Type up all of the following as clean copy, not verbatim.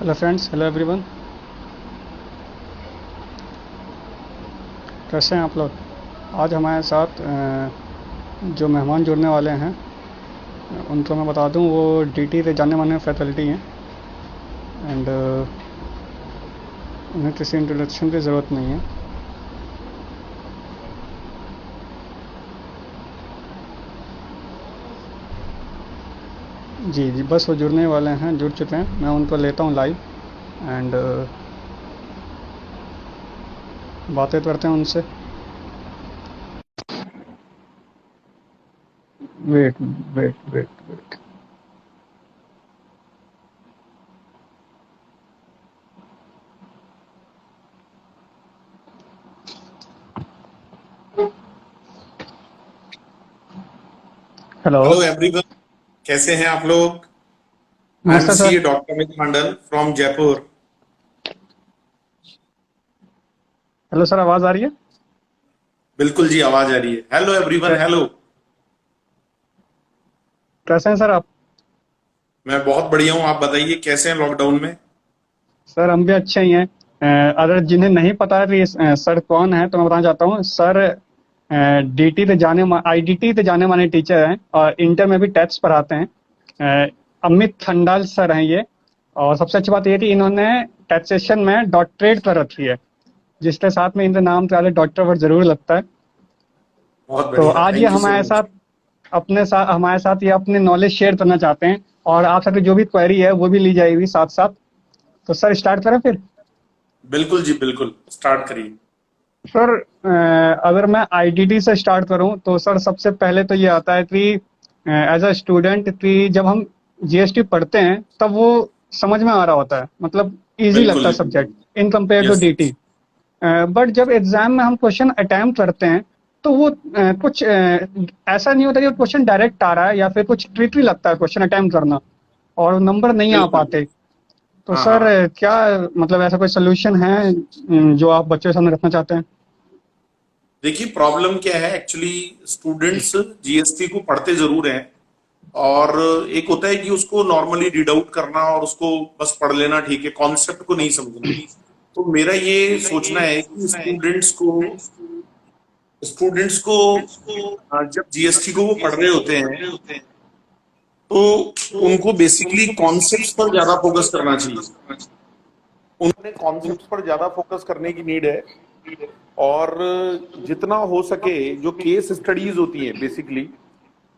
Hello friends, hello everyone. कैसे हैं आप लोग? आज हमारे साथ जो मेहमान जुड़ने वाले हैं उनको मैं बता दूं, वो डीटी से जाने माने फैकल्टी हैं। एंड उन्हें किसी इंट्रोडक्शन की ज़रूरत नहीं है। जी जी, बस वो जुड़ने वाले हैं, जुड़ चुके हैं। मैं उनको लेता हूं लाइव एंड बातें करते हैं उनसे। Wait wait wait wait. Hello. Hello everyone, कैसे हैं आप लोग? आई एम नमस्ते sir. CA doctor Amit Mandal from Jaipur. Hello sir, आवाज़ आ रही है? बिल्कुल जी, आवाज आ रही है। हेलो एवरीवन, कै- हेलो। कैसे हैं सर आप? मैं बहुत बढ़िया हूँ, आप बताइए कैसे हैं लॉकडाउन में? सर हम भी अच्छे ही हैं। अगर जिन्हें नहीं पता है कि सर कौन है, तो मैं बताना चाहता हूँ। सर डीटी पे आईडीटी पे जाने माने टीचर हैं और इंटर में भी टैक्स पढ़ाते हैं। अमित खंडाल सर हैं ये। और सबसे अच्छी बात ये है कि इन्होंने टैक्सेशन में डॉक्टरेट कर रखी है, जिसके साथ में इनके नाम पे आगे डॉक्टर वर्ड जरूर लगता है। बहुत तो बढ़िया, आज ये थैंक यू सो हमारे मच। साथ हमारे साथ ये अपने नॉलेज शेयर करना चाहते हैं। और आप सबकी जो भी क्वेरी है वो भी ली जाएगी साथ साथ। तो सर स्टार्ट करें फिर। बिल्कुल जी, बिल्कुल स्टार्ट करिए। सर अगर मैं आईडीटी से स्टार्ट करूं तो सर सबसे पहले तो ये आता है कि एज अ स्टूडेंट कि जब हम जीएसटी पढ़ते हैं तब वो समझ में आ रहा होता है, मतलब इजी बिल्कुल लगता है जी, सब्जेक्ट बिल्कुल। In compare to yes. DT. But जब एग्जाम में हम क्वेश्चन अटेम्प्ट करते हैं तो वो कुछ ऐसा नहीं होता कि क्वेश्चन डायरेक्ट आ रहा है, या फिर कुछ ट्रिकी लगता है क्वेश्चन अटेम्प्ट करना और नंबर नहीं आ बिल्कुल। पाते। तो हाँ सर हाँ। क्या मतलब ऐसा कोई सोल्यूशन है जो आप बच्चों के सामने रखना चाहते हैं? देखिए, प्रॉब्लम क्या है एक्चुअली, स्टूडेंट्स जीएसटी को पढ़ते जरूर हैं, और एक होता है कि उसको नॉर्मली रीड आउट करना और उसको बस पढ़ लेना, ठीक है, कॉन्सेप्ट को नहीं समझना। तो मेरा ये सोचना है कि स्टूडेंट्स को जब जीएसटी को वो पढ़ रहे होते हैं, तो उनको बेसिकली कॉन्सेप्ट्स पर ज्यादा फोकस करना चाहिए। उन्होंने कॉन्सेप्ट्स पर ज्यादा फोकस करने की नीड है। और जितना हो सके जो केस स्टडीज होती हैं बेसिकली,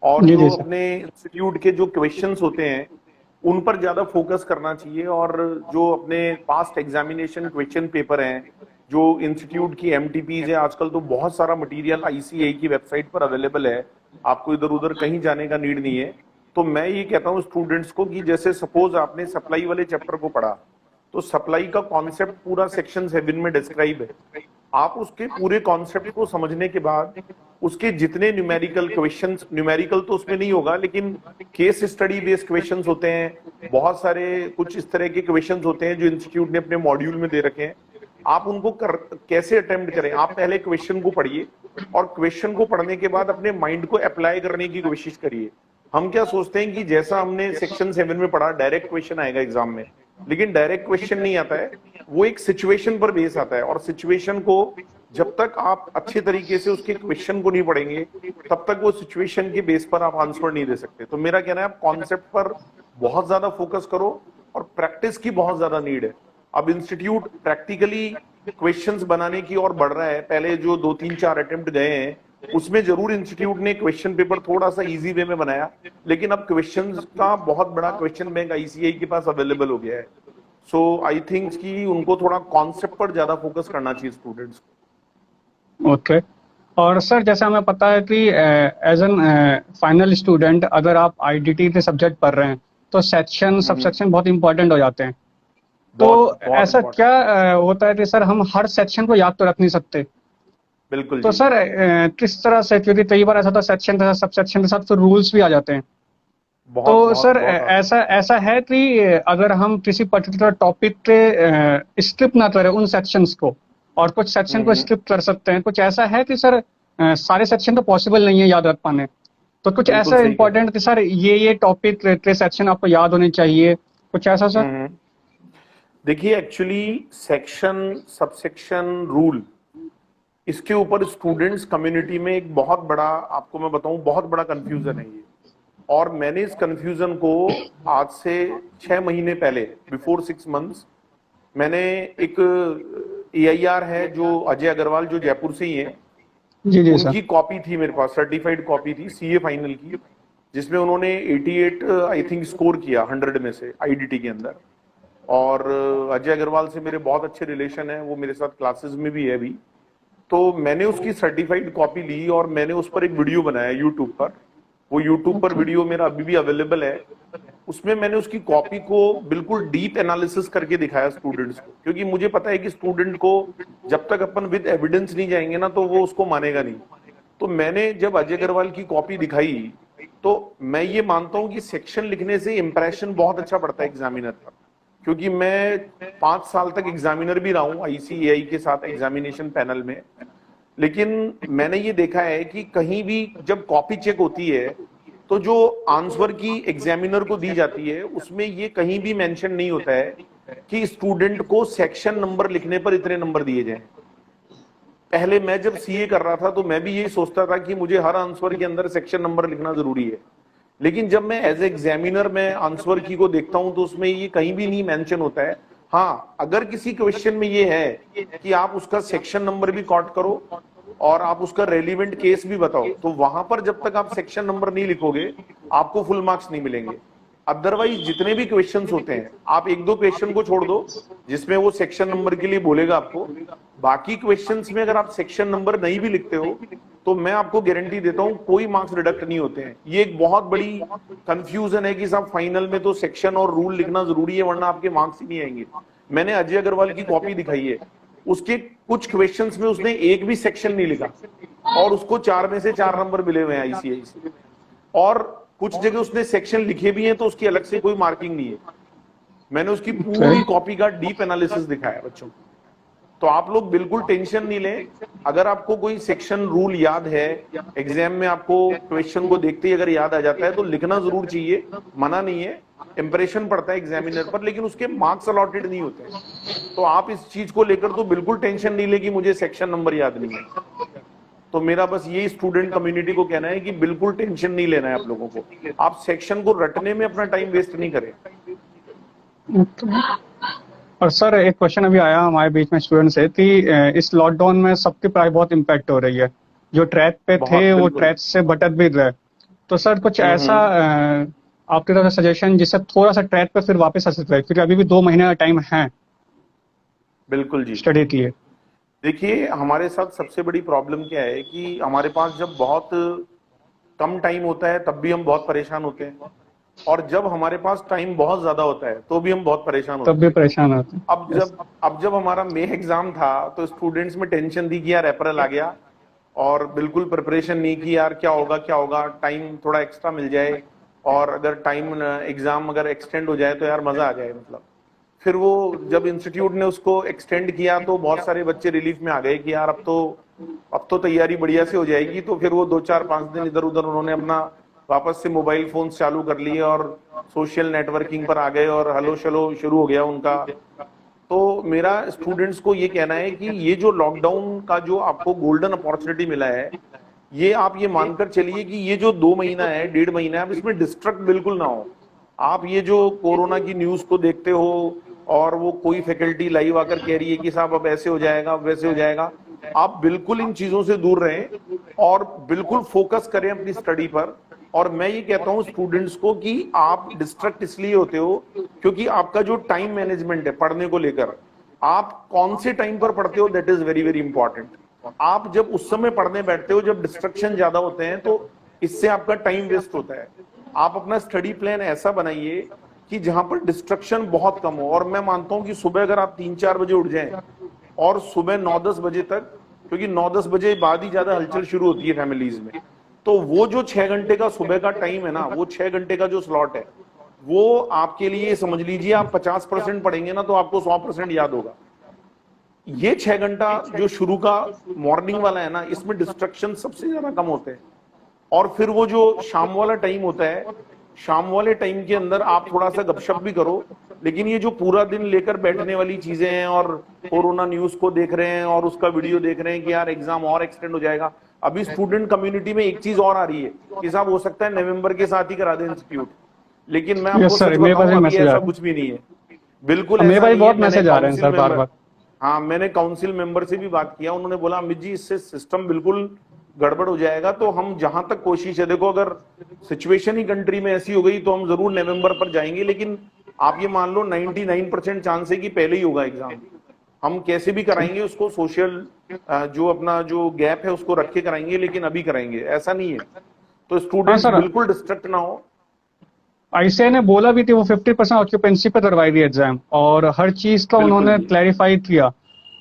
और जी जो जी सर। अपने इंस्टीट्यूट के जो क्वेश्चंस होते हैं उन पर ज्यादा फोकस करना चाहिए। और जो अपने पास्ट एग्जामिनेशन क्वेश्चन पेपर हैं, जो इंस्टीट्यूट की एमटीपीज है, आजकल तो बहुत सारा मटेरियल आईसीएआई की वेबसाइट पर अवेलेबल है, आपको इधर उधर कहीं जाने का नीड नहीं है। तो मैं ये कहता हूँ स्टूडेंट्स को कि जैसे सपोज आपने सप्लाई वाले चैप्टर को पढ़ा, तो सप्लाई का कॉन्सेप्ट पूरा सेक्शन 7 में डिस्क्राइब है। आप उसके पूरे कॉन्सेप्ट को समझने के बाद उसके जितने न्यूमेरिकल क्वेश्चंस, न्यूमेरिकल तो उसमें नहीं होगा लेकिन केस स्टडी बेस्ड क्वेश्चंस होते हैं, बहुत सारे कुछ इस तरह के क्वेश्चंस होते हैं जो इंस्टीट्यूट ने अपने मॉड्यूल में दे रखे हैं। आप उनको कैसे अटेम्प्ट करें, आप पहले क्वेश्चन को पढ़िए और क्वेश्चन को पढ़ने के बाद अपने माइंड को अप्लाई करने की कोशिश करिए। हम क्या सोचते हैं कि जैसा हमने सेक्शन 7 में पढ़ा डायरेक्ट क्वेश्चन आएगा एग्जाम में, लेकिन डायरेक्ट क्वेश्चन नहीं आता है। वो एक सिचुएशन पर बेस आता है, और सिचुएशन को जब तक आप अच्छे तरीके से उसके क्वेश्चन को नहीं पढ़ेंगे तब तक वो सिचुएशन के बेस पर आप आंसर नहीं दे सकते। तो मेरा कहना है आप कॉन्सेप्ट पर बहुत ज्यादा फोकस करो, और प्रैक्टिस की बहुत ज्यादा नीड है। अब इंस्टीट्यूट प्रैक्टिकली क्वेश्चंस बनाने की ओर बढ़ रहा है। पहले जो 2 3 4 अटेम्प्ट गए हैं उसमें जरूर इंस्टीट्यूट ने क्वेश्चन पेपर थोड़ा सा इजी वे में बनाया, लेकिन अब क्वेश्चंस का बहुत बड़ा क्वेश्चन बैंक आईसीआई के पास अवेलेबल हो गया है। सो आई थिंक कि उनको थोड़ा कॉन्सेप्ट पर ज्यादा फोकस करना चाहिए स्टूडेंट्स को। ओके। और सर जैसा हमें पता है कि एज एन फाइनल स्टूडेंट अगर आप आईडीटी के सब्जेक्ट पढ़ रहे हैं तो सेक्शन सब हम्म। सेक्शन बहुत इंपॉर्टेंट हो जाते हैं। तो बहुत बहुत ऐसा क्या इंपॉर्टेंट। होता है कि सर हम हर सेक्शन को याद तो रख नहीं सकते। बिल्कुल तो जी। सर किस तरह से, क्योंकि कई बार ऐसा होता है सेक्शन के साथ सब सेक्शन के साथ फिर रूल्स भी आ जाते हैं। तो बहुत बहुत सर बहुत आता ऐसा ऐसा है कि अगर हम किसी पर्टिकुलर टॉपिक पे स्किप ना करें उन सेक्शंस को, और कुछ है। सेक्शन को स्किप कर सकते हैं, कुछ ऐसा है कि सर सारे सेक्शन तो पॉसिबल नहीं है याद रख पाने। तो कुछ बिल्कुल ऐसा सही कह रहे इंपॉर्टेंट कि सर ये टॉपिक के सेक्शन आपको याद होने चाहिए, कुछ ऐसा सर? हैं। देखिए एक्चुअली सेक्शन सबसेक्शन रूल, इसके ऊपर स्टूडेंट्स कम्युनिटी में एक बहुत बड़ा, आपको मैं बताऊं, बहुत बड़ा कंफ्यूजन है ये। और मैंने इस कंफ्यूजन को आज से 6 महीने पहले, बिफोर 6 मंथ्स, मैंने एक AIR है जो अजय अग्रवाल, जो जयपुर से ही है, जी जी सर। उनकी कॉपी थी मेरे पास, सर्टिफाइड कॉपी थी CA फाइनल की, जिसमें उन्होंने 88 आई थिंक स्कोर किया 100 में से IDT के अंदर। और अजय अग्रवाल से मेरे बहुत अच्छे रिलेशन है, वो मेरे साथ क्लासेस में भी है अभी। तो मैंने उसकी सर्टिफाइड कॉपी ली और मैंने उस पर एक वीडियो बनाया यूट्यूब पर। वो यूट्यूब पर वीडियो मेरा अभी भी अवेलेबल है। उसमें मैंने उसकी कॉपी को बिल्कुल डीप एनालिसिस करके दिखाया स्टूडेंट्स को, क्योंकि मुझे पता है कि स्टूडेंट को जब तक अपन विद एविडेंस नहीं जाएंगे ना, तो वो उसको मानेगा नहीं। तो मैंने जब अजय अग्रवाल की कॉपी दिखाई, तो मैं ये मानता हूं कि सेक्शन लिखने से इंप्रेशन बहुत अच्छा पड़ता है एग्जामिनर पर, क्योंकि मैं 5 साल तक एग्जामिनर भी रहा हूं ICAI के साथ एग्जामिनेशन पैनल में। लेकिन मैंने ये देखा है कि कहीं भी जब कॉपी चेक होती है, तो जो आंसर की एग्जामिनर को दी जाती है, उसमें ये कहीं भी मेंशन नहीं होता है कि स्टूडेंट को सेक्शन नंबर लिखने पर इतने नंबर दिए जाएं। पहले मैं जब CA कर रहा था तो मैं भी यही सोचता था कि मुझे हर आंसर के अंदर सेक्शन नंबर लिखना जरूरी है। लेकिन जब मैं एज एग्जामिनर में आंसर की को देखता हूं, तो उसमें ये कहीं भी नहीं मेंशन होता है। हाँ, अगर किसी क्वेश्चन में ये है कि आप उसका सेक्शन नंबर भी कॉट करो और आप उसका रेलिवेंट केस भी बताओ, तो वहां पर जब तक आप सेक्शन नंबर नहीं लिखोगे, आपको फुल मार्क्स नहीं मिलेंगे। अदरवाइज जितने भी क्वेश्चंस होते हैं, आप 1-2 क्वेश्चन को छोड़ दो जिसमें वो सेक्शन नंबर के लिए बोलेगा आपको, बाकी क्वेश्चंस में अगर आप सेक्शन नंबर नहीं भी लिखते हो, तो मैं आपको गारंटी देता हूं कोई मार्क्स रिडक्ट नहीं होते हैं। ये एक बहुत बड़ी कंफ्यूजन है कि साहब फाइनल में तो सेक्शन और रूल लिखना जरूरी है, वरना आपके मार्क्स ही नहीं आएंगे। मैंने अजय अग्रवाल की कॉपी दिखाई है, उसके कुछ क्वेश्चंस में उसने एक भी सेक्शन नहीं लिखा और उसको 4 में से 4 नंबर मिले हुए हैं ICAI से। और कुछ जगह उसने सेक्शन लिखे भी हैं, तो उसकी अलग से कोई मार्किंग नहीं है। मैंने उसकी पूरी कॉपी का डीप एनालिसिस दिखाया बच्चों को। तो आप लोग बिल्कुल टेंशन नहीं लें। अगर आपको कोई सेक्शन रूल याद है, एग्जाम में आपको क्वेश्चन को देखते ही अगर याद आ जाता है, तो लिखना जरूर चाहिए, मना नहीं है, इंप्रेशन पड़ता है एग्जामिनर पर, लेकिन उसके मार्क्स अलॉटेड नहीं होते। तो आप इस चीज को लेकर तो बिल्कुल टेंशन नहीं ले कि मुझे सेक्शन नंबर याद नहीं है। तो मेरा बस यही स्टूडेंट कम्युनिटी को कहना है कि बिल्कुल टेंशन नहीं लेना है आप लोगों को। आप सेक्शन को रटने में अपना टाइम वेस्ट नहीं करें। और सर एक क्वेश्चन अभी आया हमारे बीच में स्टूडेंट से कि इस लॉकडाउन में सबकी पढ़ाई बहुत इम्पैक्ट हो रही है, जो ट्रैक पे थे वो ट्रैक से भटक भी रहे। तो सर कुछ ऐसा आपकी तरफ से सजेशन जिससे थोड़ा सा ट्रैक पे फिर वापस आ सकते हैं, क्योंकि अभी भी 2 महीने का टाइम है बिल्कुल जी स्टडी के लिए। देखिए, हमारे साथ सबसे बड़ी प्रॉब्लम क्या है कि हमारे पास जब बहुत कम टाइम होता है तब भी हम बहुत परेशान होते हैं, और जब हमारे पास टाइम बहुत ज्यादा होता है तो भी हम बहुत परेशान होते हैं। तब भी परेशान होते हैं। अब जब हमारा मई एग्जाम था, तो स्टूडेंट्स में टेंशन थी कि यार अप्रैल आ गया और बिल्कुल प्रिपरेशन नहीं की, यार क्या होगा, टाइम थोड़ा एक्स्ट्रा मिल जाए, और अगर टाइम एग्जाम अगर एक्सटेंड हो जाए तो यार मजा आ जाए। मतलब फिर वो जब इंस्टीट्यूट ने उसको एक्सटेंड किया, तो बहुत सारे बच्चे रिलीफ में आ गए कि यार अब तो तैयारी बढ़िया से हो जाएगी। तो फिर वो 2-4-5 दिन इधर उधर उन्होंने अपना वापस से मोबाइल फोन चालू कर लिए और सोशल नेटवर्किंग पर आ गए और हलो शलो शुरू हो गया उनका। तो मेरा स्टूडेंट्स को ये कहना है कि ये जो लॉकडाउन का जो आपको गोल्डन अपॉर्चुनिटी मिला है, ये आप ये मानकर चलिए कि ये जो 2 महीना है, 1.5 महीना है, अब इसमें डिस्ट्रक्ट बिल्कुल ना हो। आप ये जो कोरोना की न्यूज को देखते हो और वो कोई फैकल्टी लाइव आकर कह रही है कि साहब अब ऐसे हो जाएगा, अब वैसे हो जाएगा, आप बिल्कुल इन चीजों से दूर रहें और बिल्कुल फोकस करें अपनी स्टडी पर। और मैं ये कहता हूं स्टूडेंट्स को कि आप डिस्ट्रैक्ट इसलिए होते हो क्योंकि आपका जो टाइम मैनेजमेंट है पढ़ने को लेकर, आप कौन से टाइम पर पढ़ते हो, that is very very important. आप जब उस समय पढ़ने बैठते हो जब डिस्ट्रक्शन ज्यादा होते हैं, तो इससे आपका टाइम वेस्ट होता है। आप अपना स्टडी प्लान ऐसा बनाइए कि जहां पर डिस्ट्रक्शन बहुत कम हो। और मैं मानता हूं कि सुबह अगर आप 3-4 बजे उठ जाएं और सुबह 9-10 बजे तक, क्योंकि 9-10 बजे बाद ही ज्यादा हलचल शुरू होती है फैमिलीज में, तो वो जो 6 घंटे का सुबह का टाइम है ना, वो 6 घंटे का जो स्लॉट है, वो आपके लिए समझ लीजिए आप 50% पढ़ेंगे ना तो आपको 100% याद होगा। ये 6 घंटा जो शुरू का मॉर्निंग वाला है ना, इसमें डिस्ट्रक्शन सबसे ज्यादा कम होते हैं। और फिर वो जो शाम वाला टाइम होता है, शाम वाले टाइम के अंदर आप थोड़ा सा गपशप भी करो लेकिन ये जो पूरा दिन लेकर बैठने वाली चीजें हैं और कोरोना न्यूज को देख रहे हैं और उसका वीडियो देख रहे हैं कि यार एग्जाम और एक्सटेंड हो जाएगा। अभी स्टूडेंट कम्युनिटी में एक चीज और आ रही है कि साहब हो सकता है नवंबर के साथ ही करा दे इंस्टीट्यूट, लेकिन मैं आपको यस सर, सच मेरे पास बताऊं भी अभी मैसेज आ ऐसा रहा है। कुछ भी नहीं है, बिल्कुल मेरे ऐसा पास भी नहीं है। बहुत मैंने मैसेज आ रहे हैं काउंसिल सर बार मेंबर, बार। हाँ मैंने काउंसिल मेंबर से भी बात किया, उन्होंने बोला अमित जी इससे सिस्टम बिल्कुल गड़बड़ हो जाएगा। तो हम जहां तक कोशिश है, देखो अगर सिचुएशन ही कंट्री में ऐसी हो गई तो हम जरूर नवंबर पर जाएंगे, लेकिन आप ये मान लो 99% चांस है कि पहले ही होगा एग्जाम। हम कैसे भी कराएंगे उसको, सोशल जो अपना जो गैप है उसको रख के कराएंगे, लेकिन अभी कराएंगे, ऐसा नहीं है। तो हाँ स्टूडेंट्स सर, बिल्कुल डिस्ट्रक्ट ना हो। आईसीआई ने बोला भी थी वो 50% ऑक्यूपेंसी पे करवाई थी एग्जाम, और हर चीज का बिल्कुल उन्होंने जी, क्लैरिफाई किया।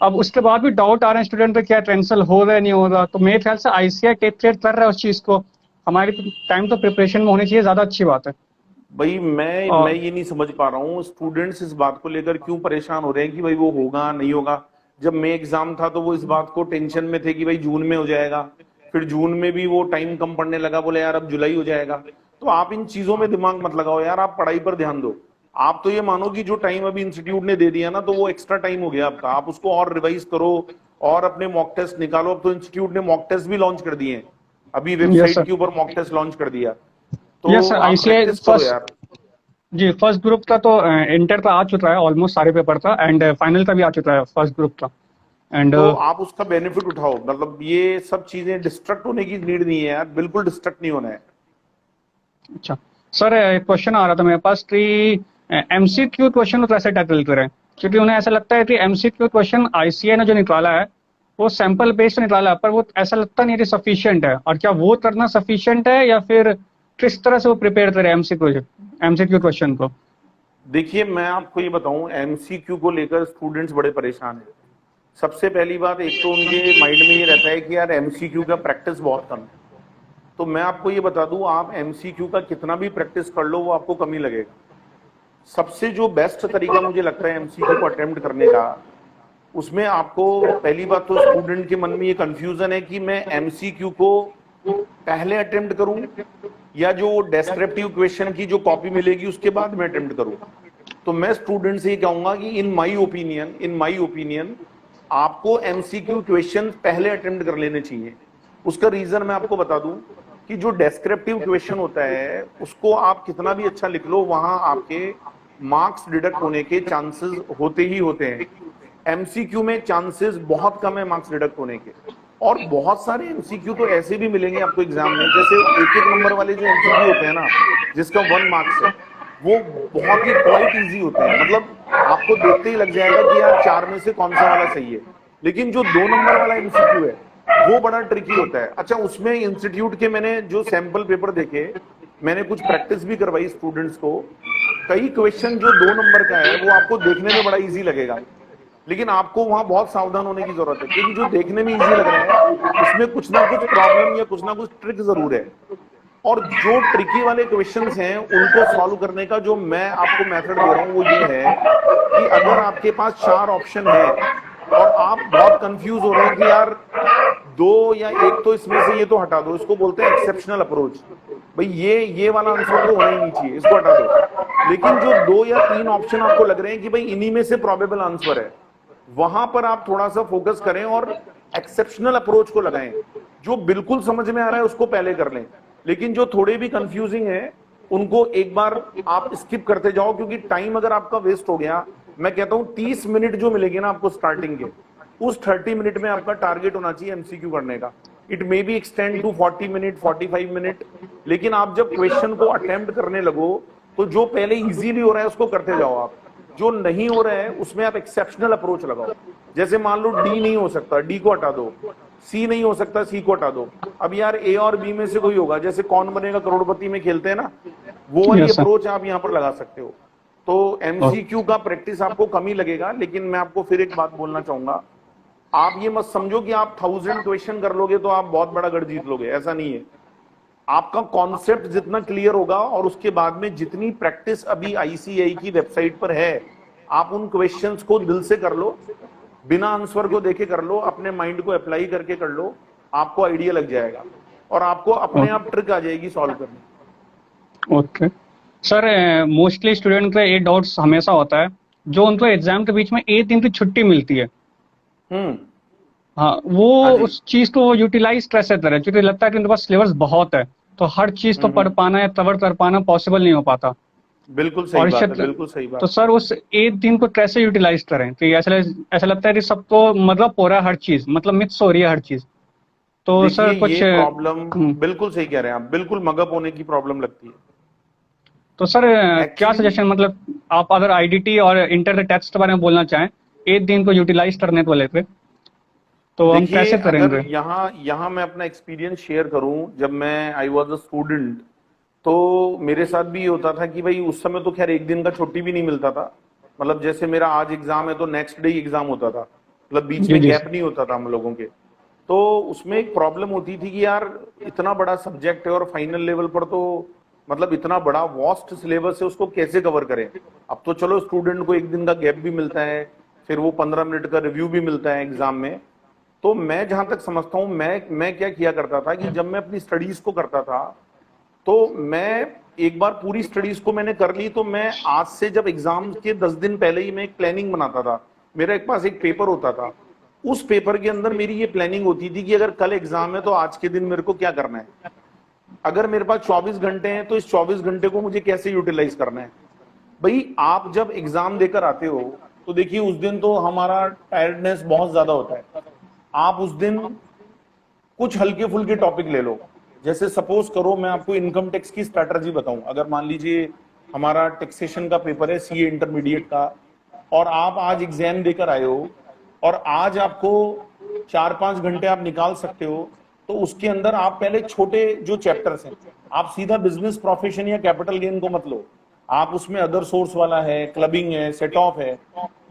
अब उसके बाद भी डाउट आ रहे हैं स्टूडेंट पे, क्या कैंसिल हो रहा है नहीं हो रहा। तो मेरे ख्याल से आईसीआई टेक केयर कर रहा है उस चीज को। हमारी टाइम तो प्रिपरेशन में होनी चाहिए, ज्यादा अच्छी बात है। भाई मैं और ये नहीं समझ पा रहा हूँ स्टूडेंट्स इस बात को लेकर क्यों परेशान हो रहे हैं कि भाई वो होगा नहीं होगा। जब मैं एग्जाम था तो वो इस बात को टेंशन में थे कि भाई जून में हो जाएगा, फिर जून में भी वो टाइम कम पड़ने लगा, बोले यार अब जुलाई हो जाएगा। तो आप इन चीजों में दिमाग मत लगाओ यार, आप पढ़ाई पर ध्यान दो। आप तो ये मानो कि जो टाइम अभी इंस्टीट्यूट ने दे दिया ना, तो वो एक्स्ट्रा टाइम हो गया आपका, आप उसको और रिवाइज करो और अपने मॉक टेस्ट निकालो। अब तो इंस्टीट्यूट ने मॉक टेस्ट भी लॉन्च कर दिए हैं, अभी यस वेबसाइट सर, के ऊपर मॉक टेस्ट लॉन्च कर दिया। यस तो सर, आप आईसीआई प्रैक्टिस करो फर्स्ट, यार। जी फर्स्ट ग्रुप का तो इंटर का आ चुका है, ऑलमोस्ट सारे पेपर का, एंड फाइनल का भी आ चुका है फर्स्ट ग्रुप का। एंड तो आप उसका बेनिफिट उठाओ, मतलब ये सब चीजें डिस्ट्रक्ट होने की नीड नहीं है यार, बिल्कुल डिस्ट्रक्ट नहीं होना है। अच्छा सर, एक क्वेश्चन आ रहा था मेरे पास कि एमसीक्यू क्वेश्चन को कैसे टैकल करें, क्योंकि उन्हें ऐसा लगता है कि एमसीक्यू क्वेश्चन आईसीए ने जो निकाला है वो सैंपल बेस्ड निकाला है, पर वो ऐसा लगता नहीं कि सफिशिएंट है। और क्या वो करना सफिशिएंट है, या फिर किस तरह से वो प्रिपेयर करें एमसीक्यू क्वेश्चन को? देखिए मैं आपको ये बताऊं, एमसीक्यू को लेकर स्टूडेंट्स बड़े परेशान हैं। सबसे पहली बात, एक तो उनके माइंड में ये रहता है कि यार एमसीक्यू का प्रैक्टिस बहुत कम है। तो मैं आपको ये बता दूं, आप एमसीक्यू का कितना भी प्रैक्टिस कर लो वो आपको कम ही लगेगा। सबसे जो बेस्ट तरीका मुझे लगता है एमसीक्यू को अटेम्प्ट करने का, उसमें आपको पहली बात तो स्टूडेंट के मन में ये कंफ्यूजन है कि मैं एमसीक्यू को पहले अटेम्प्ट करूं या जो डेस्क्रिप्टिव क्वेश्चन की जो कॉपी मिलेगी उसके बाद मैं अटेम्प्ट करूं। तो मैं स्टूडेंट से ये कहूंगा कि इन माय ओपिनियन आपको एमसीक्यू क्वेश्चन पहले अटेम्प्ट कर लेने चाहिए। उसका रीजन मैं आपको बता दूं कि जो डेस्क्रिप्टिव क्वेश्चन होता है उसको आप कितना भी अच्छा लिख लो, वहां आपके मार्क्स डिडक्ट होने के चांसेस होते ही होते हैं। एमसीक्यू में चांसेस बहुत कम है मार्क्स डिडक्ट होने के। और बहुत सारे एमसीक्यू तो ऐसे भी मिलेंगे आपको एग्जाम में, जैसे एक एक नंबर वाले जो एमसीक्यू होते हैं ना, जिसका 1 मार्क्स है, वो बहुत ही क्वाइट इजी होते हैं। मतलब आपको देखते ही लग जाएगा कि यार 4 में से कौन सा वाला सही है। लेकिन जो 2 नंबर वाला एमसीक्यू है वो बड़ा ट्रिकी होता है। अच्छा, उसमें इंस्टीट्यूट के मैंने जो सैंपल पेपर देखे, मैंने कुछ प्रैक्टिस भी करवाई स्टूडेंट्स को। कई क्वेश्चन जो 2 नंबर का है वो आपको देखने में बड़ा इजी लगेगा, लेकिन आपको वहां बहुत सावधान होने की जरूरत है, क्योंकि जो देखने में इजी लग रहा है उसमें कुछ ना कुछ प्रॉब्लम या कुछ ना कुछ ट्रिक जरूर है। और जो ट्रिकी वाले क्वेश्चंस हैं उनको सॉल्व करने का जो मैं आपको मेथड दे रहा हूं वो ये है कि अगर आपके पास 4 ऑप्शन है और आप बहुत कंफ्यूज हो रहे हैं कि यार 2 या 1 तो इसमें से ये तो हटा दो, इसको बोलते हैं एक्सेप्शनल अप्रोच। भाई ये वाला आंसर तो होना ही नहीं चाहिए, इसको हटा दो। लेकिन जो 2 या 3 ऑप्शन आपको लग रहे हैं कि भाई इन्हीं में से प्रोबेबल आंसर है, वहां पर आप थोड़ा सा फोकस करें और एक्सेप्शनल अप्रोच को लगाएं। जो बिल्कुल समझ में आ रहा है उसको पहले कर लें, लेकिन जो थोड़े भी कंफ्यूजिंग है उनको एक बार आप स्किप करते जाओ, क्योंकि टाइम अगर आपका वेस्ट हो गया, मैं कहता हूं 30 मिनट जो मिलेंगे ना आपको स्टार्टिंग के, उस 30 मिनट में आपका टारगेट होना चाहिए एमसीक्यू करने का। It may be extend to 40 minute, 45 minute, लेकिन आप जब क्वेश्चन को अटेम्प्ट करने लगो तो जो पहले इजीली हो रहा है उसको करते जाओ आप, जो नहीं हो रहा है उसमें आप एक्सेप्शनल अप्रोच लगाओ। जैसे मान लो डी नहीं हो सकता, डी को हटा दो, सी नहीं हो सकता, सी को हटा दो। अब यार ए और बी में से कोई होगा, जैसे कौन बनेगा करोड़पति में खेलते हैं ना, वो वाली यस सर। अप्रोच आप यहां पर लगा सकते हो। तो एमसीक्यू का प्रैक्टिस आपको कम ही लगेगा, लेकिन मैं आपको फिर एक बात बोलना चाहूंगा, आप ये मत समझो कि आप 1000 क्वेश्चन कर लोगे तो आप बहुत बड़ा गढ़ जीत लोगे, ऐसा नहीं है। आपका कॉन्सेप्ट जितना क्लियर होगा और उसके बाद में जितनी प्रैक्टिस अभी आईसीएआई की वेबसाइट पर है, आप उन क्वेश्चंस को दिल से कर लो, बिना आंसर को देखे कर लो, अपने माइंड को अप्लाई करके कर लो, आपको आइडिया लग जाएगा और आपको अपने आप ट्रिक आ जाएगी सॉल्व करने। ओके सर मोस्टली स्टूडेंट का ये डाउट्स हमेशा होता है, जो उनको एग्जाम के बीच में एक दिन की छुट्टी मिलती है। हम्म। हाँ, वो हाँ जी। उस चीज को यूटिलाइज कैसे करें, क्योंकि लगता है कि उनके पास सिलेबस बहुत है, तो हर चीज तो पढ़ हम्म। पाना या कवर कर पाना पॉसिबल नहीं हो पाता। बिल्कुल सही और इस बात है, क्षेत्र, बिल्कुल सही तो बात है। सर उस एक दिन को कैसे यूटिलाइज करें कि ऐसा लगता है कि सबको मतलब हो रहा है, हर चीज मतलब मिक्स हो रही है हर चीज। तो देखिए, सर कुछ ये प्रॉब्लम हम्म, बिल्कुल सही कह रहे हैं आप, बिल्कुल मगअप होने की प्रॉब्लम लगती है तो सर क्या एक्चुअली। सजेशन, मतलब आप अगर आईडीटी और इंटर द टेक्स्ट के बारे में बोलना चाहें, एक दिन को यूटिलाइज करने को लेकर, तो हम देखिए, कैसे अगर करेंगे? यहाँ यहाँ मैं अपना एक्सपीरियंस शेयर करूं, जब मैं आई वॉज अ स्टूडेंट, तो मेरे साथ भी ये होता था कि भाई उस समय तो खैर एक दिन का छुट्टी भी नहीं मिलता था। मतलब जैसे मेरा आज एग्जाम है तो नेक्स्ट डे एग्जाम होता था, मतलब बीच जी में जी गैप नहीं होता था हम लोगों के। तो उसमें एक प्रॉब्लम होती थी कि यार इतना बड़ा सब्जेक्ट है और फाइनल लेवल पर तो मतलब इतना बड़ा वॉस्ट सिलेबस है, उसको कैसे कवर करें। अब तो चलो स्टूडेंट को एक दिन का गैप भी मिलता है, फिर वो 15 मिनट का रिव्यू भी मिलता है एग्जाम में। तो मैं जहां तक समझता हूं, मैं क्या किया करता था कि जब मैं अपनी स्टडीज को करता था, तो मैं एक बार पूरी स्टडीज को मैंने कर ली, तो मैं आज से जब एग्जाम के 10 दिन पहले ही मैं एक प्लानिंग बनाता था। मेरा एक पास एक पेपर होता था, उस पेपर के अंदर मेरी ये प्लानिंग होती थी कि अगर कल एग्जाम है तो आज के दिन मेरे को क्या करना है। अगर मेरे पास 24 घंटे हैं तो इस 24 घंटे को मुझे कैसे यूटिलाइज करना है। भाई आप जब एग्जाम देकर आते हो, तो देखिए उस दिन तो हमारा टायर्डनेस बहुत ज्यादा होता है। आप उस दिन कुछ हल्के फुल्के टॉपिक ले लो। जैसे सपोज करो मैं आपको इनकम टैक्स की स्ट्रैटेजी बताऊं, अगर मान लीजिए हमारा टैक्सेशन का पेपर है, सीए इंटरमीडिएट का, और आप आज एग्जाम देकर आए हो, और आज आपको 4-5 घंटे आप निकाल सकते हो, तो उसके अंदर आप पहले छोटे जो चैप्टर्स हैं, आप सीधा बिजनेस प्रोफेशन या कैपिटल गेन को मत लो। आप उसमें अदर सोर्स वाला है, क्लबिंग है, सेट ऑफ है,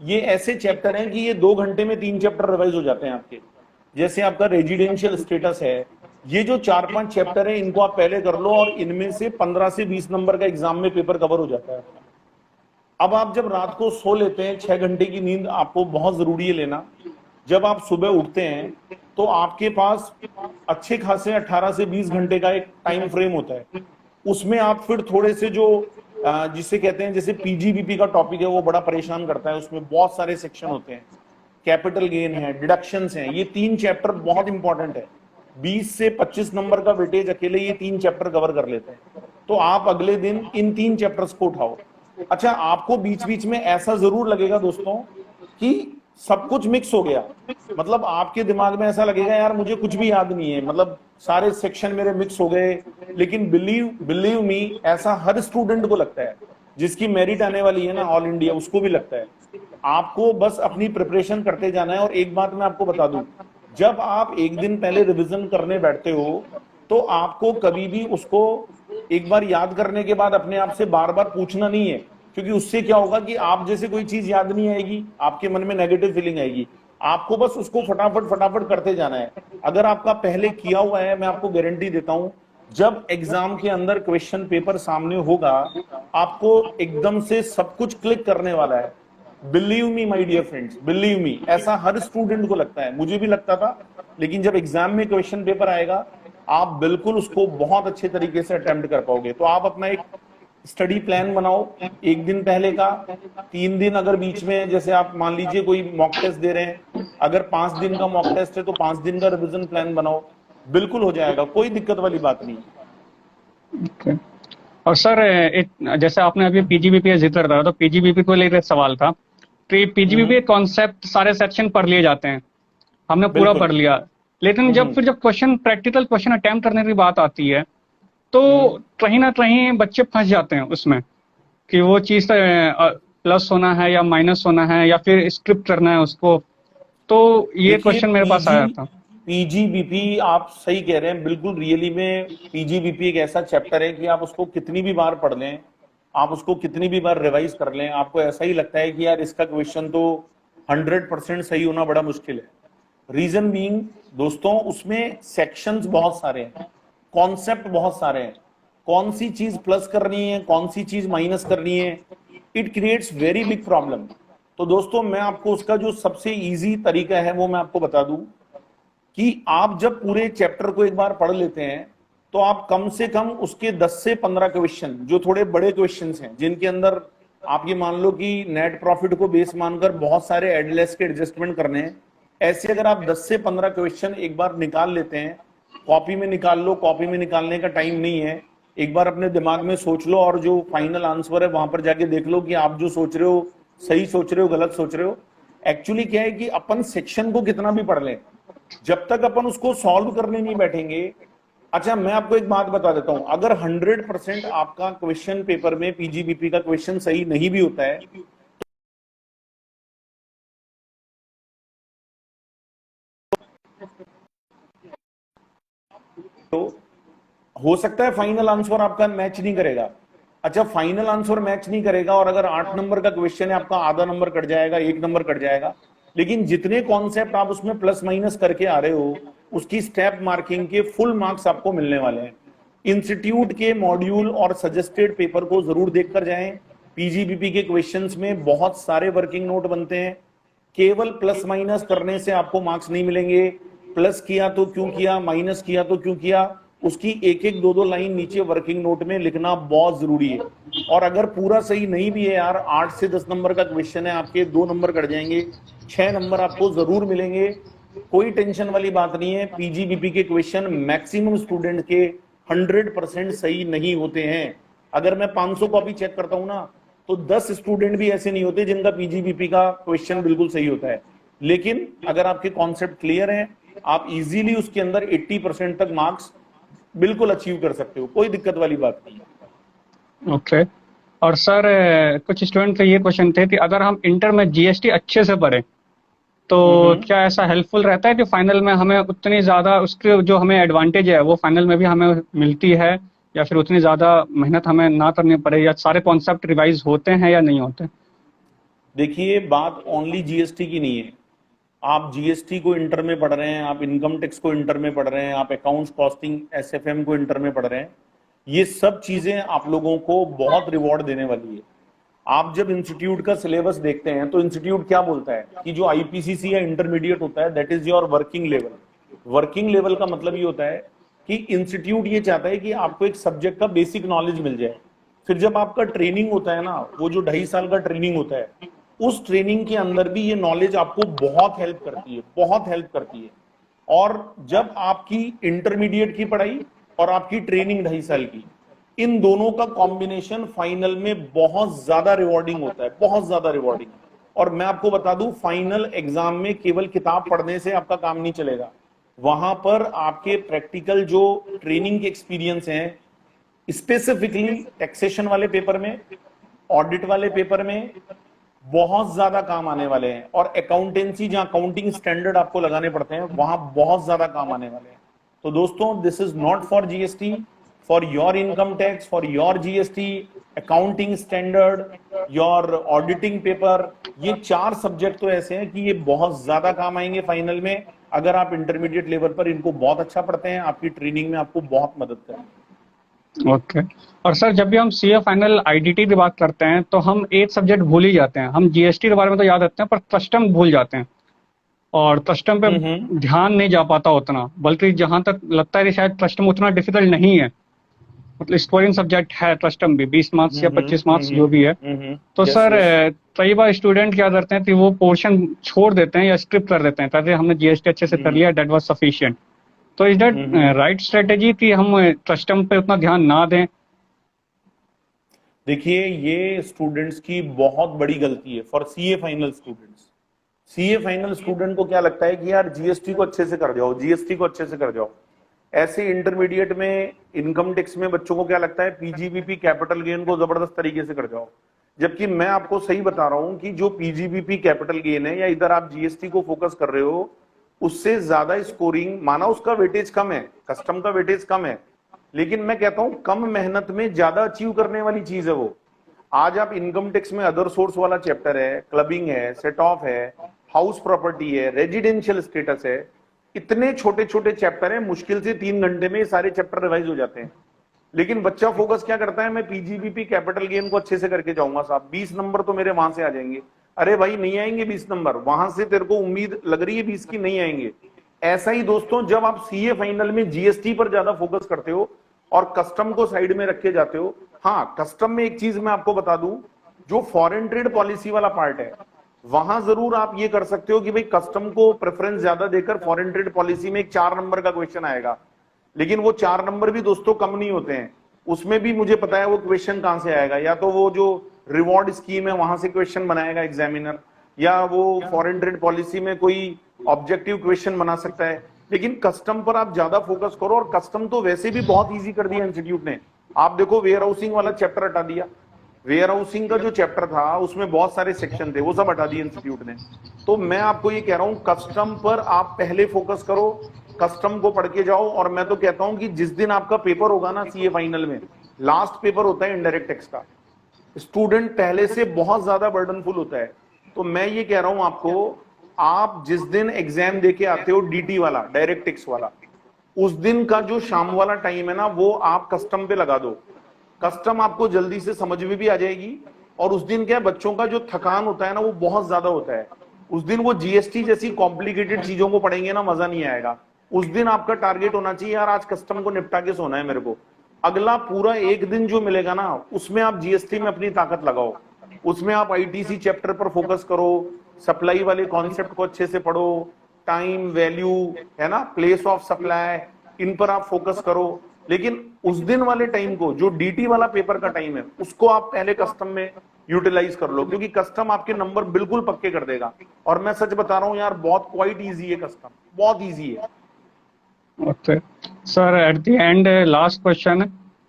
ये ऐसे चैप्टर हैं कि ये 2 घंटे में 3 चैप्टर रिवाइज हो जाते हैं आपके। जैसे आपका रेजिडेंशियल स्टेटस है, ये जो 4-5 चैप्टर है इनको आप पहले कर लो, और इनमें से 15 से 20 नंबर का एग्जाम में पेपर कवर हो जाता है आपका। अब आप जब रात को सो लेते हैं, 6 घंटे की नींद आपको बहुत जरूरी है लेना। जब आप सुबह उठते हैं तो आपके पास अच्छे खासे 18 से 20 घंटे का एक टाइम फ्रेम होता है। उसमें आप फिर थोड़े से जो जिसे कहते हैं, जैसे पीजीबीपी का टॉपिक है, वो बड़ा परेशान करता है, उसमें बहुत सारे सेक्शन होते हैं, कैपिटल गेन है, डिडक्शंस हैं, ये 3 चैप्टर बहुत इंपॉर्टेंट है। 20 से 25 नंबर का वेटेज अकेले ये 3 चैप्टर कवर कर लेते हैं। तो आप अगले दिन इन 3 चैप्टर्स को उठाओ। अच्छा, आपको बीच बीच में ऐसा जरूर लगेगा दोस्तों कि सब कुछ मिक्स हो गया, मतलब आपके दिमाग में ऐसा लगेगा यार मुझे कुछ भी याद नहीं है, मतलब सारे सेक्शन मेरे मिक्स हो गए। लेकिन बिलीव बिलीव मी, ऐसा हर स्टूडेंट को लगता है, जिसकी मेरिट आने वाली है ना ऑल इंडिया, उसको भी लगता है। आपको बस अपनी प्रिपरेशन करते जाना है। और एक बात मैं आपको बता दूं, जब आप एक दिन पहले रिवीजन करने बैठते हो, तो आपको कभी भी उसको एक बार याद करने के बाद अपने आप से बार बार पूछना नहीं है। क्योंकि उससे क्या होगा कि आप जैसे कोई चीज याद नहीं आएगी, आपके मन में नेगेटिव फीलिंग आएगी। आपको बस उसको फटाफट फटाफट करते जाना है। अगर आपका पहले किया हुआ है, मैं आपको गारंटी देता हूं, जब एग्जाम के अंदर क्वेश्चन पेपर सामने होगा, आपको एकदम से सब कुछ क्लिक करने वाला है। Believe me my dear friends, believe me, ऐसा हर स्टूडेंट को लगता है, मुझे भी लगता था। लेकिन जब एग्जाम में क्वेश्चन पेपर आएगा, आप बिल्कुल उसको बहुत अच्छे तरीके से अटेम्प्ट कर पाओगे। तो आप अपना एक स्टडी प्लान बनाओ, एक दिन पहले का, 3 दिन अगर बीच में, जैसे आप मान लीजिए कोई मॉक टेस्ट दे रहे हैं, अगर 5 दिन का मॉक टेस्ट है तो 5 दिन का रिवीजन प्लान बनाओ। बिल्कुल हो जाएगा, कोई दिक्कत वाली बात नहीं है। ओके। और सर एक, जैसे आपने अभी पीजीबीपी का जिक्र करा, तो पीजीबीपी को लेकर एक सवाल था कि पीजीबीपी कॉन्सेप्ट सारे सेक्शन पढ़ लिए जाते हैं, हमने पूरा बिल्कुल। पढ़ लिया, लेकिन हम्म। जब क्वेश्चन प्रैक्टिकल क्वेश्चन अटेम्प्ट करने की बात आती है, तो हम्म। कहीं ना कहीं बच्चे फंस जाते हैं उसमें कि वो चीज प्लस होना है या माइनस होना है या फिर स्क्रिप्ट करना है उसको। तो ये देखिए, क्वेश्चन मेरे पास आया था। पीजीबीपी आप सही कह रहे हैं, बिल्कुल रियली में पीजीबीपी एक ऐसा चैप्टर है कि आप उसको कितनी भी बार पढ़ लें, आप उसको कितनी भी बार रिवाइज कर लें, आपको ऐसा ही लगता है कि यार इसका क्वेश्चन तो 100% सही होना बड़ा मुश्किल है। रीजन बीइंग दोस्तों, उसमें सेक्शंस बहुत सारे हैं, कॉन्सेप्ट बहुत सारे हैं, कौन सी चीज प्लस करनी है, कौन सी चीज माइनस करनी है, it creates very big problem. तो दोस्तों, मैं आपको उसका जो सबसे इजी तरीका है वो मैं आपको बता दूं, कि आप जब पूरे चैप्टर को एक बार पढ़ लेते हैं, तो आप कम से कम उसके 10 से 15 क्वेश्चन जो थोड़े बड़े क्वेश्चंस हैं, जिनके अंदर आप ये मान लो कि नेट प्रॉफिट को बेस मानकर बहुत सारे एडलेस के एडजस्टमेंट करने हैं, ऐसे अगर आप 10 से 15 क्वेश्चन एक बार निकाल लेते हैं, कॉपी में निकाल लो, कॉपी में निकालने का टाइम नहीं है, एक बार अपने दिमाग में सोच लो और जो फाइनल आंसर है वहां पर जाके देख लो कि आप जो सोच रहे हो सही सोच रहे हो गलत सोच रहे हो। एक्चुअली क्या है कि अपन सेक्शन को कितना भी पढ़ लें, जब तक अपन उसको सॉल्व करने नहीं बैठेंगे। अच्छा, मैं आपको एक बात बता देता हूं, अगर 100% आपका क्वेश्चन पेपर में पीजीबीपी का क्वेश्चन सही नहीं भी होता है, तो हो सकता है फाइनल आंसर आपका मैच नहीं करेगा। अच्छा, फाइनल आंसर मैच नहीं करेगा और अगर 8 नंबर का क्वेश्चन है, आपका आधा नंबर कट जाएगा, 1 नंबर कट जाएगा, लेकिन जितने कॉन्सेप्ट आप उसमें प्लस माइनस करके आ रहे हो, उसकी स्टेप मार्किंग के फुल मार्क्स आपको मिलने वाले हैं। इंस्टीट्यूट के मॉड्यूल और सजेस्टेड पेपर को जरूर देखकर जाएं। पीजीबीपी के क्वेश्चंस में बहुत सारे वर्किंग नोट बनते हैं, केवल प्लस माइनस करने से आपको मार्क्स नहीं मिलेंगे। प्लस किया तो क्यों किया, माइनस किया तो क्यों किया, उसकी एक एक दो दो लाइन नीचे वर्किंग नोट में लिखना बहुत जरूरी है। और अगर पूरा सही नहीं भी है यार, 8 से 10 नंबर का क्वेश्चन है, आपके 2 नंबर कट जाएंगे, 6 नंबर आपको जरूर मिलेंगे। कोई टेंशन वाली बात नहीं है। पीजीबीपी के क्वेश्चन मैक्सिमम स्टूडेंट के 100% सही नहीं होते हैं। अगर मैं 500 कॉपी चेक करता हूं ना, तो 10 स्टूडेंट भी ऐसे नहीं होते जिनका पीजीबीपी का क्वेश्चन बिल्कुल सही होता है। लेकिन अगर आपके कॉन्सेप्ट क्लियर है, आप इजीली उसके अंदर 80% तक मार्क्स बिल्कुल अचीव कर सकते हो, कोई दिक्कत वाली बात नहीं। ओके। और सर कुछ स्टूडेंट के ये क्वेश्चन थे कि अगर हम इंटर में जीएसटी अच्छे से पढ़ें तो क्या ऐसा हेल्पफुल रहता है कि फाइनल में हमें उतनी ज़्यादा उसके जो हमें एडवांटेज है वो फाइनल में भी हमें मिलती है, या फिर उतनी ज़्यादा मेहनत हमें ना करनी पड़े, या सारे कॉन्सेप्ट रिवाइज होते हैं या नहीं होते? देखिए, बात ओनली जीएसटी की नहीं है। आप जीएसटी को इंटर में पढ़ रहे हैं, आप इनकम टैक्स को इंटर में पढ़ रहे हैं, आप अकाउंट्स कॉस्टिंग एसएफएम को इंटर में पढ़ रहे हैं, ये सब चीजें आप लोगों को बहुत रिवॉर्ड देने वाली है। आप जब इंस्टीट्यूट का सिलेबस देखते हैं तो इंस्टीट्यूट क्या बोलता है कि जो आईपीसीसी या इंटरमीडिएट होता है, that is your working level. Working level का मतलब ये होता है कि इंस्टीट्यूट ये चाहता है कि आपको एक सब्जेक्ट का बेसिक नॉलेज मिल जाए। फिर जब आपका ट्रेनिंग होता है ना, वो जो 2.5 साल का ट्रेनिंग होता है, उस ट्रेनिंग के अंदर भी ये नॉलेज आपको बहुत हेल्प करती है, बहुत हेल्प करती है। और जब आपकी इंटरमीडिएट की पढ़ाई और आपकी ट्रेनिंग 2.5 साल की, इन दोनों का कॉम्बिनेशन फाइनल में बहुत ज्यादा रिवॉर्डिंग होता है, बहुत ज्यादा रिवॉर्डिंग। और मैं आपको बता दूं, फाइनल एग्जाम में केवल किताब पढ़ने से आपका काम नहीं चलेगा, वहां पर आपके प्रैक्टिकल जो ट्रेनिंग के एक्सपीरियंस हैं, स्पेसिफिकली टैक्सेशन वाले पेपर में, ऑडिट वाले पेपर में बहुत ज्यादा काम आने वाले हैं। और अकाउंटेंसी, जहां अकाउंटिंग स्टैंडर्ड आपको लगाने पड़ते हैं, वहां बहुत ज्यादा काम आने वाले हैं। तो दोस्तों, this is not for GST, for your income tax, for your GST, accounting standard, your auditing paper, ये 4 सब्जेक्ट तो ऐसे हैं कि ये बहुत ज्यादा काम आएंगे फाइनल में। अगर आप इंटरमीडिएट लेवल पर इनको बहुत अच्छा पढ़ते हैं, आपकी ट्रेनिंग में आपको बहुत मदद करेंगे। ओके। और सर जब भी हम सीए फाइनल आईडीटी की बात करते हैं तो हम एक सब्जेक्ट भूल ही जाते हैं। हम जीएसटी के बारे में तो याद रखते हैं पर कस्टम भूल जाते हैं, और कस्टम पे ध्यान नहीं जा पाता उतना, बल्कि जहां तक लगता है कि शायद कस्टम उतना डिफिकल्ट नहीं है। मतलब स्कोरिंग सब्जेक्ट है कस्टम भी, 20 मार्क्स या 25 मार्क्स जो भी है। तो यस, सर यस। कई बार स्टूडेंट क्या करते हैं कि वो पोर्शन छोड़ देते हैं या स्किप कर देते हैं, कहते हैं हमने जीएसटी अच्छे से कर लिया, दैट वाज सफिशिएंट। तो इज दैट राइट स्ट्रेटेजी कि हम कस्टम पे उतना ध्यान ना दें? देखिए, ये स्टूडेंट्स की बहुत बड़ी गलती है, for CA final students. CA final student को क्या लगता है कि यार जीएसटी को अच्छे से कर जाओ, जीएसटी को अच्छे से कर जाओ। ऐसे इंटरमीडिएट में, इनकम टैक्स में बच्चों को क्या लगता है, पीजीबीपी कैपिटल गेन को जबरदस्त तरीके से कर जाओ। जबकि मैं आपको सही बता रहा हूं कि जो पीजीबीपी कैपिटल गेन है, या इधर आप जीएसटी को फोकस कर रहे हो, उससे ज्यादा स्कोरिंग, माना उसका वेटेज कम है, कस्टम का वेटेज कम है, लेकिन मैं कहता हूं कम मेहनत में ज्यादा अचीव करने वाली चीज है वो। आज आप इनकम टैक्स में अदर सोर्स वाला चैप्टर है, क्लबिंग है, सेट ऑफ है, हाउस प्रॉपर्टी है, रेजिडेंशियल स्टेटस है, इतने छोटे छोटे चैप्टर हैं, मुश्किल से 3 घंटे में ये सारे चैप्टर रिवाइज हो जाते हैं। लेकिन बच्चा फोकस क्या करता है, मैं पीजीबीपी कैपिटल गेन को अच्छे से करके जाऊंगा साहब, 20 नंबर तो मेरे वहां से आ जाएंगे। अरे भाई, नहीं आएंगे 20 नंबर, वहां से तेरे को उम्मीद लग रही है 20 की, नहीं आएंगे। ऐसा ही दोस्तों, जब आप सीए फाइनल में जीएसटी पर ज्यादा फोकस करते हो, और कस्टम को साइड में रख के जाते हो। हाँ, कस्टम में एक चीज मैं आपको बता दूं, जो फॉरेन ट्रेड पॉलिसी वाला पार्ट है वहां जरूर आप ये कर सकते हो कि भाई कस्टम को प्रेफरेंस ज्यादा देकर फॉरेन ट्रेड पॉलिसी में एक 4 नंबर का क्वेश्चन आएगा, लेकिन वो 4 नंबर भी दोस्तों कम नहीं होते हैं। उसमें भी मुझे पता है वो क्वेश्चन कहां से आएगा, या तो वो जो रिवॉर्ड स्कीम है वहां से क्वेश्चन बनाएगा एग्जामिनर, या वो फॉरेन ट्रेड पॉलिसी में कोई ऑब्जेक्टिव क्वेश्चन बना सकता है। लेकिन कस्टम पर आप ज्यादा फोकस करो, और कस्टम तो वैसे भी बहुत इजी कर दिया इंस्टीट्यूट ने। आप देखो वेयर हाउसिंग वाला चैप्टर हटा दिया, वेयर हाउसिंग का जो चैप्टर था उसमें बहुत सारे सेक्शन थे, वो सब हटा दिए इंस्टीट्यूट ने। तो मैं आपको ये कह रहा हूं कस्टम पर आप पहले फोकस करो, कस्टम को पढ़ के जाओ। और मैं तो कहता हूं कि जिस दिन आपका पेपर होगा ना सीए फाइनल में, लास्ट पेपर होता है इनडायरेक्ट टैक्स का, स्टूडेंट पहले से बहुत ज्यादा बर्डनफुल होता है। तो मैं ये कह रहा हूं आपको, आप जिस दिन एग्जाम देके आते हो डीटी वाला, डायरेक्ट टैक्स वाला, उस दिन का जो शाम वाला टाइम है ना वो आप कस्टम पे लगा दो। कस्टम आपको जल्दी से समझ में भी आ जाएगी, और उस दिन क्या है, बच्चों का जो थकान होता है ना वो बहुत ज्यादा होता है। उस दिन वो जीएसटी जैसी कॉम्प्लिकेटेड चीजों को पढ़ेंगे ना, मजा नहीं आएगा। उस दिन आपका टारगेट होना चाहिए, यार आज कस्टम को निपटा के सोना है मेरे को। अगला पूरा एक दिन जो मिलेगा ना उसमें आप जीएसटी में अपनी ताकत लगाओ, उसमें आप आईटीसी चैप्टर पर फोकस करो, सप्लाई वाले कॉन्सेप्ट को अच्छे से पढ़ो, टाइम वैल्यू है ना, प्लेस ऑफ सप्लाई, इन पर आप फोकस करो। लेकिन उस दिन वाले टाइम को, जो डीटी वाला पेपर का टाइम है, उसको आप पहले कस्टम में यूटिलाइज कर लो, क्योंकि कस्टम आपके नंबर बिल्कुल पक्के कर देगा। और मैं सच बता रहा हूं यार, बहुत क्वाइट इजी है कस्टम, बहुत इजी है। Okay sir, at the end last question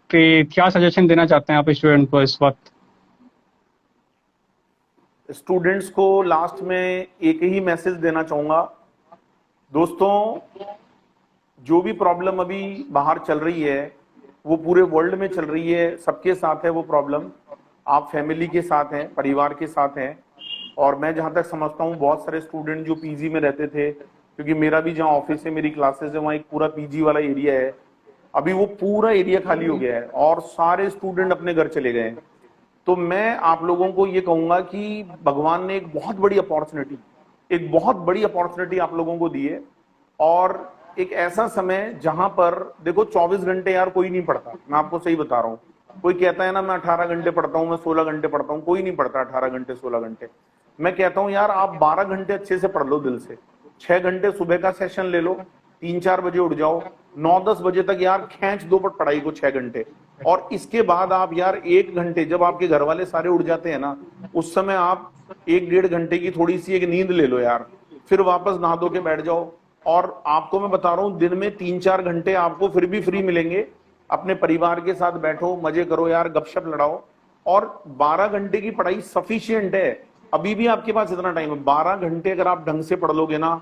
कि क्या सजेशन देना चाहते हैं आप स्टूडेंट को इस वक्त? स्टूडेंट्स को लास्ट में एक ही मैसेज देना चाहूंगा, दोस्तों जो भी प्रॉब्लम अभी बाहर चल रही है वो पूरे वर्ल्ड में चल रही है, सबके साथ है वो प्रॉब्लम। आप फैमिली के साथ हैं, परिवार के साथ हैं। और मैं जहां तक समझता हूँ बहुत सारे स्टूडेंट जो पीजी में रहते थे, क्योंकि मेरा भी जहाँ ऑफिस है, मेरी क्लासेस है, वहाँ एक पूरा पीजी वाला एरिया है, अभी वो पूरा एरिया खाली हो गया है और सारे स्टूडेंट अपने घर चले गए हैं। तो मैं आप लोगों को ये कहूंगा कि भगवान ने एक बहुत बड़ी अपॉर्चुनिटी आप लोगों को दी है। और एक ऐसा समय जहां पर देखो 24 घंटे यार कोई नहीं पढ़ता, मैं आपको सही बता रहा हूँ। कोई कहता है ना मैं 18 घंटे पढ़ता हूँ, मैं 16 घंटे पढ़ता हूँ, कोई नहीं पढ़ता 18 घंटे 16 घंटे। मैं कहता हूँ यार आप 12 घंटे अच्छे से पढ़ लो दिल से। 6 घंटे सुबह का सेशन ले लो, 3-4 बजे उठ जाओ, 9-10 बजे तक यार खींच दो पढ़ाई को 6 घंटे। और इसके बाद आप यार 1 घंटे, जब आपके घर वाले सारे उठ जाते हैं ना, उस समय आप 1-1.5 घंटे की थोड़ी सी एक नींद ले लो यार, फिर वापस नहा धो के बैठ जाओ। और आपको मैं बता रहा हूं दिन में 3-4 घंटे आपको फिर भी फ्री मिलेंगे, अपने परिवार के साथ बैठो, मजे करो यार, गपशप लड़ाओ। और 12 घंटे की पढ़ाई सफिशिएंट है, अभी भी आपके पास इतना टाइम है। 12 घंटे अगर आप ढंग से पढ़ लोगे ना,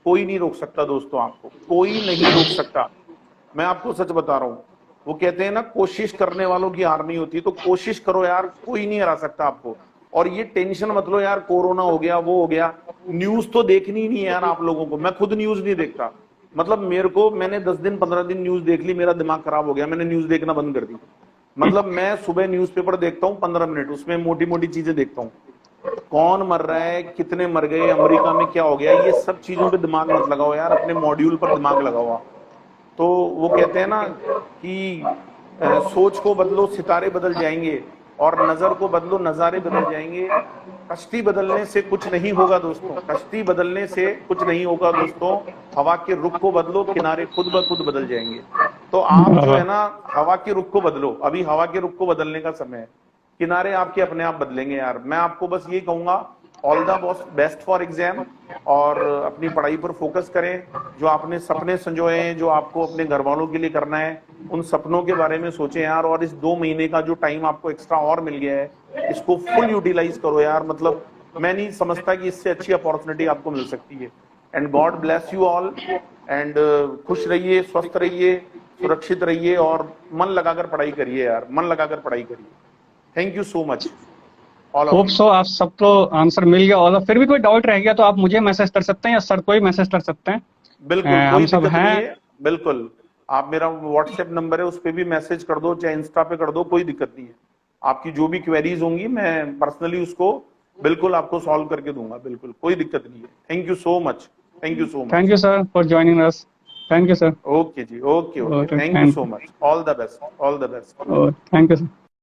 कोई नहीं रोक सकता दोस्तों, आपको कोई नहीं रोक सकता। मैं आपको सच बता रहा हूं, वो कहते हैं ना कोशिश करने वालों की हार नहीं होती, तो कोशिश करो यार, कोई नहीं हरा सकता आपको। और ये टेंशन मत लो यार कोरोना हो गया वो हो गया, न्यूज तो देखनी ही नहीं है यार आप लोगों को। मैं खुद न्यूज नहीं देखता, मतलब मैंने 10 दिन 15 दिन न्यूज देख ली, मेरा दिमाग खराब हो गया, मैंने न्यूज देखना बंद कर दी। मतलब मैं सुबह न्यूज़पेपर देखता हूँ 15 मिनट, उसमें मोटी मोटी चीजें देखता हूँ, कौन मर रहा है, कितने मर गए, अमेरिका में क्या हो गया, ये सब चीजों पे दिमाग मत लगाओ यार, अपने मॉड्यूल पर दिमाग लगाओ आप। तो वो कहते हैं ना कि सोच को बदलो सितारे बदल जाएंगे, और नजर को बदलो नजारे बदल जाएंगे। कश्ती बदलने से कुछ नहीं होगा दोस्तों, कश्ती बदलने से कुछ नहीं होगा दोस्तों। हवा के रुख को बदलो, किनारे खुद ब खुद बदल जाएंगे। तो आप जो है ना हवा के रुख को बदलो, अभी हवा के रुख को बदलने का समय है, किनारे आपके अपने आप बदलेंगे यार। मैं आपको बस यही कहूंगा, all the best for exam, और अपनी पढ़ाई पर फोकस करें। जो आपने सपने संजोए हैं, जो आपको अपने घर वालों के लिए करना है, उन सपनों के बारे में सोचें यार। और इस 2 महीने का जो टाइम आपको एक्स्ट्रा और मिल गया है, इसको फुल यूटिलाइज करो यार। मतलब मैं नहीं समझता कि इससे अच्छी अपॉर्चुनिटी आपको मिल सकती है। And God bless you all, and खुश रहिए, स्वस्थ रहिए, सुरक्षित रहिए, और मन लगाकर पढ़ाई करिए यार, मन लगाकर पढ़ाई करिए। Thank you so much. Hope so आप सबको आंसर मिल गया, और फिर भी कोई डाउट रह गया तो आप मुझे मैसेज कर सकते हैं या सर को ही मैसेज कर सकते हैं। बिल्कुल, हम कोई सब दिक्कत नहीं हैं। है, बिल्कुल। आप मेरा व्हाट्सएप नंबर है, उस पर भी मैसेज कर दो, चाहे इंस्टा पे कर दो, कोई दिक्कत नहीं है। आपकी जो भी क्वेरीज होंगी मैं पर्सनली उसको बिल्कुल आपको सॉल्व करके दूंगा, बिल्कुल कोई दिक्कत नहीं है। Thank you so much, thank you so much. Thank you sir for joining us. Thank you sir. Okay जी, okay okay, okay, thank you so much, all the best, all the best. Thank you sir.